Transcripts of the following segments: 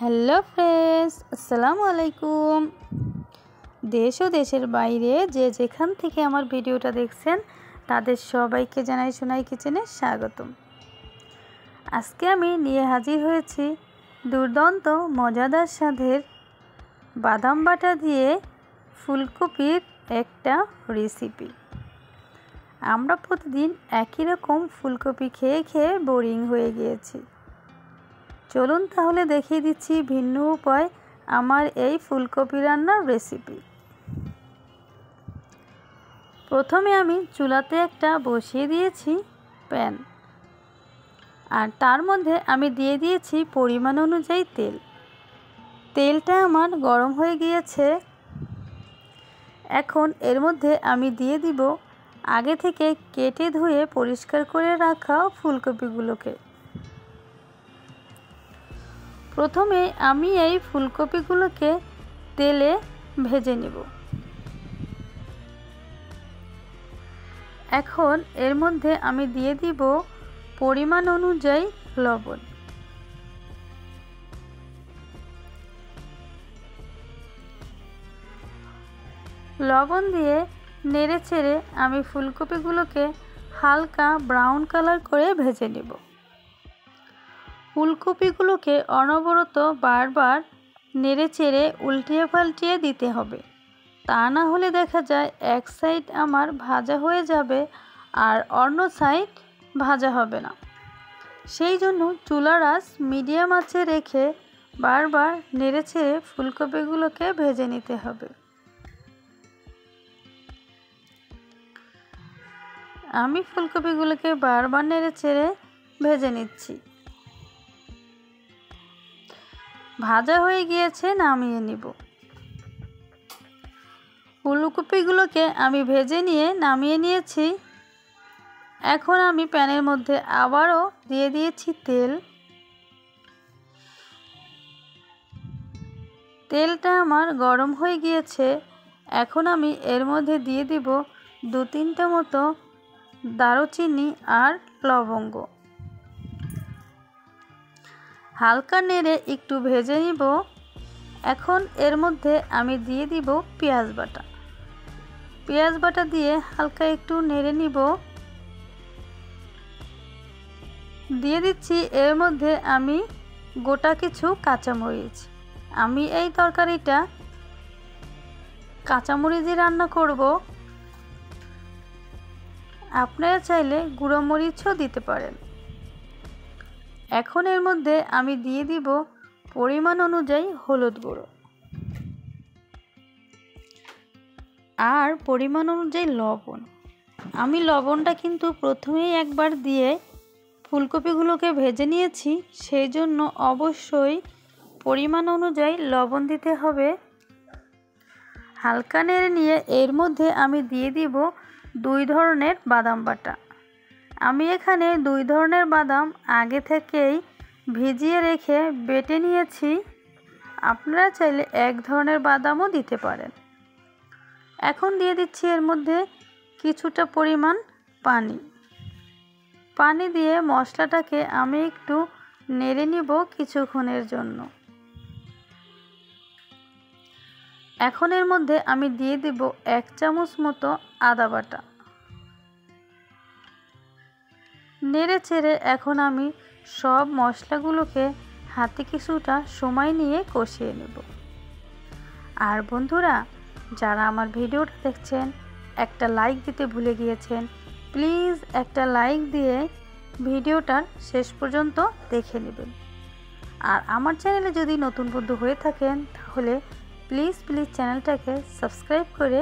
Hello friends, আসসালামু আলাইকুম। দেশ ও দেশের বাইরে যে যেখান থেকে আমার ভিডিওটা দেখছেন তাদের সবাইকে জানাই সোনাই কিচেনে স্বাগতম। আজকে আমি নিয়ে হাজির হয়েছি দুর্দান্ত মজাদার স্বাদের বাদাম বাটা দিয়ে ফুলকপির একটা রেসিপি। আমরা প্রতিদিন একই রকম ফুলকপি খেয়ে খেয়ে বোরিং হয়ে গিয়েছি। চলুন তাহলে দেখিয়ে দিচ্ছি ভিন্ন উপায় আমার এই ফুলকপি রান্নার রেসিপি। প্রথমে আমি চুলাতে একটা বসিয়ে দিয়েছি প্যান, আর তার মধ্যে আমি দিয়ে দিয়েছি পরিমাণ অনুযায়ী তেল। তেলটা আমার গরম হয়ে গিয়েছে। এখন এর মধ্যে আমি দিয়ে দিব আগে থেকে কেটে ধুয়ে পরিষ্কার করে রাখা ফুলকপিগুলোকে। প্রথমে আমি এই ফুলকপিগুলোকে তেলে ভেজে নেব। এখন এর মধ্যে আমি দিয়ে দিব পরিমাণ অনুযায়ী লবণ। লবণ দিয়ে নেড়েচেড়ে আমি ফুলকপিগুলোকে হালকা ব্রাউন কালার করে ভেজে নেব। ফুলকপিগুলোকে অনবরত বারবার নেড়েচেড়ে উল্টিয়ে পাল্টিয়ে দিতে হবে, তা না হলে দেখা যায় এক সাইড আমার ভাজা হয়ে যাবে আর অন্য সাইড ভাজা হবে না। সেই জন্য চুলার আঁচ মিডিয়াম আঁচে রেখে বারবার নেড়েচেড়ে ফুলকপিগুলোকে ভেজে নিতে হবে। আমি ফুলকপিগুলোকে বারবার নেড়েচেড়ে ভেজে নিচ্ছি। ভাজা হয়ে গিয়েছে, নামিয়ে নিব। ফুলকপিগুলোকে আমি ভেজে নিয়ে নামিয়ে নিয়েছি। এখন আমি প্যানের মধ্যে আবারও দিয়ে দিয়েছি তেল। তেলটা আমার গরম হয়ে গিয়েছে। এখন আমি এর মধ্যে দিয়ে দিব 2-3টা মতো দারুচিনি আর লবঙ্গ। হালকা নেড়ে একটু ভেজে নিব। এখন এর মধ্যে আমি দিয়ে দিব পেঁয়াজ বাটা। পেঁয়াজ বাটা দিয়ে হালকা একটু নেড়ে নিব। দিয়ে দিচ্ছি এর মধ্যে আমি গোটা কিছু কাঁচামরিচ। আমি এই তরকারিটা কাঁচামরিচ দিয়ে রান্না করব। আপনারা চাইলে গুঁড়ো মরিচও দিতে পারেন। এখন এর মধ্যে আমি দিয়ে দিব পরিমাণ অনুযায়ী হলুদ গুঁড়ো আর পরিমাণ অনুযায়ী লবণ। আমি লবণটা কিন্তু প্রথমেই একবার দিয়ে ফুলকপিগুলোকে ভেজে নিয়েছি, সেই জন্য অবশ্যই পরিমাণ অনুযায়ী লবণ দিতে হবে। হালকা নেড়ে নিয়ে এর মধ্যে আমি দিয়ে দিব 2 ধরনের বাদাম বাটা। আমি এখানে 2 ধরনের বাদাম আগে থেকেই ভিজিয়ে রেখে বেটে নিয়েছি। আপনারা চাইলে 1 ধরনের বাদামও দিতে পারেন। এখন দিয়ে দিচ্ছি এর মধ্যে কিছুটা পরিমাণ পানি দিয়ে মশলাটাকে আমি একটু নেড়ে নিব কিছুক্ষণের জন্য। এখন এর মধ্যে আমি দিয়ে দিব 1 চামচ মতো আদা বাটা। নেড়ে চেড়ে এখন আমি সব মশলাগুলোকে হাতে কিছুটা সময় নিয়ে কষিয়ে নেব। আর বন্ধুরা, যারা আমার ভিডিওটা দেখছেন একটা লাইক দিতে ভুলে গিয়েছেন, প্লিজ একটা লাইক দিয়ে ভিডিওটার শেষ পর্যন্ত দেখে নেবেন। আর আমার চ্যানেলে যদি নতুন বন্ধু হয়ে থাকেন তাহলে প্লিজ চ্যানেলটাকে সাবস্ক্রাইব করে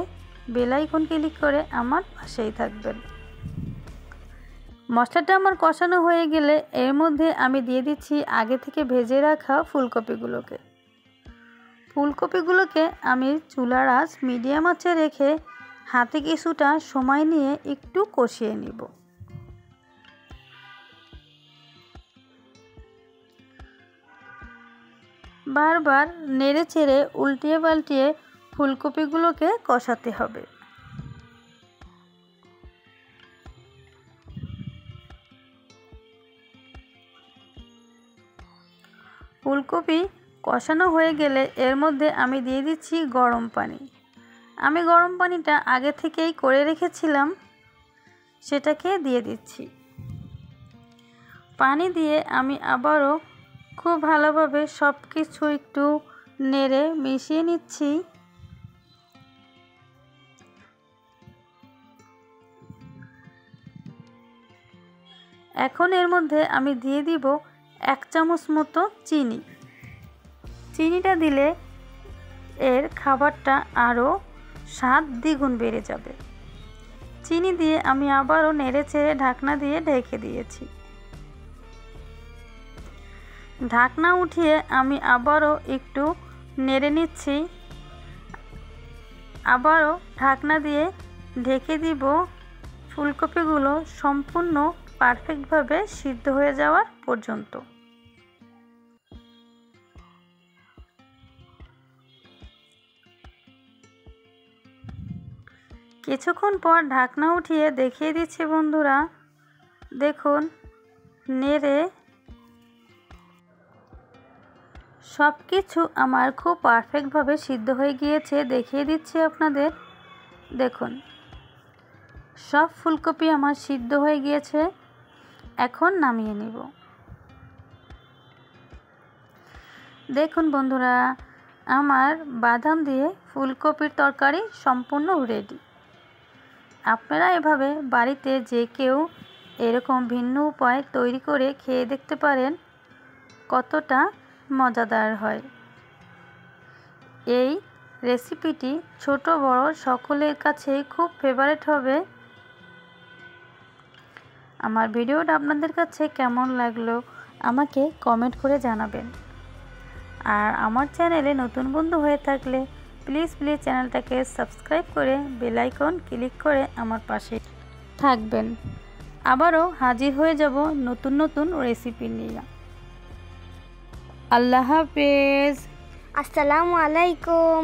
বেল আইকন ক্লিক করে আমার পাশেই থাকবেন। মশলাটা আমার কষানো হয়ে গেলে এর মধ্যে আমি দিয়ে দিচ্ছি আগে থেকে ভেজে রাখা ফুলকপিগুলোকে আমি চুলার আঁচ মিডিয়াম আঁচে রেখে হাতে কিছুটা সময় নিয়ে একটু কষিয়ে নিব। বারবার নেড়ে চেড়ে উল্টিয়ে পাল্টিয়ে ফুলকপিগুলোকে কষাতে হবে। ফুলকপি কষানো হয়ে গেলে এর মধ্যে আমি দিয়ে দিচ্ছি গরম পানি। আমি গরম পানিটা আগে থেকেই করে রেখেছিলাম, সেটাকে দিয়ে দিচ্ছি। পানি দিয়ে আমি আবারও খুব ভালোভাবে সব কিছু একটু নেড়ে মিশিয়ে নিচ্ছি। এখন এর মধ্যে আমি দিয়ে দিব 1 চামচ মতো চিনি। চিনিটা দিলে এর খাবারটা আরও স্বাদ দ্বিগুণ বেড়ে যাবে। চিনি দিয়ে আমি আবারও নেড়ে চেড়ে ঢাকনা দিয়ে ঢেকে দিয়েছি। ঢাকনা উঠিয়ে আমি আবারও একটু নেড়ে নিচ্ছি। আবারও ঢাকনা দিয়ে ঢেকে দিব ফুলকপিগুলো সম্পূর্ণ পারফেক্টভাবে সিদ্ধ হয়ে যাওয়ার পর্যন্ত। কিছুক্ষণ পর ঢাকনা উঠিয়ে দেখিয়ে দিচ্ছি বন্ধুরা, দেখুন নেড়ে সব কিছু আমার খুব পারফেক্টভাবে সিদ্ধ হয়ে গিয়েছে। দেখিয়ে দিচ্ছি আপনাদের, দেখুন সব ফুলকপি আমার সিদ্ধ হয়ে গিয়েছে। এখন নামিয়ে নিব। দেখুন বন্ধুরা, আমার বাদাম দিয়ে ফুলকপির তরকারি সম্পূর্ণ রেডি। আপনারা এভাবে বাড়িতে যে কেউ এরকম ভিন্ন উপায় তৈরি করে খেয়ে দেখতে পারেন, কতটা মজাদার হয়। এই রেসিপিটি ছোট বড় সকলের কাছেই খুব ফেভারিট হবে। আমার ভিডিওটা আপনাদের কাছে কেমন লাগলো আমাকে কমেন্ট করে জানাবেন। আর আমার চ্যানেলে নতুন বন্ধু হয়ে থাকলে প্লিজ চ্যানেলটাকে সাবস্ক্রাইব করে বেল আইকন ক্লিক করে আমার পাশে থাকবেন। আবারও হাজির হয়ে যাব নতুন রেসিপি নিয়ে। আল্লাহ হাফেজ। আসসালামু আলাইকুম।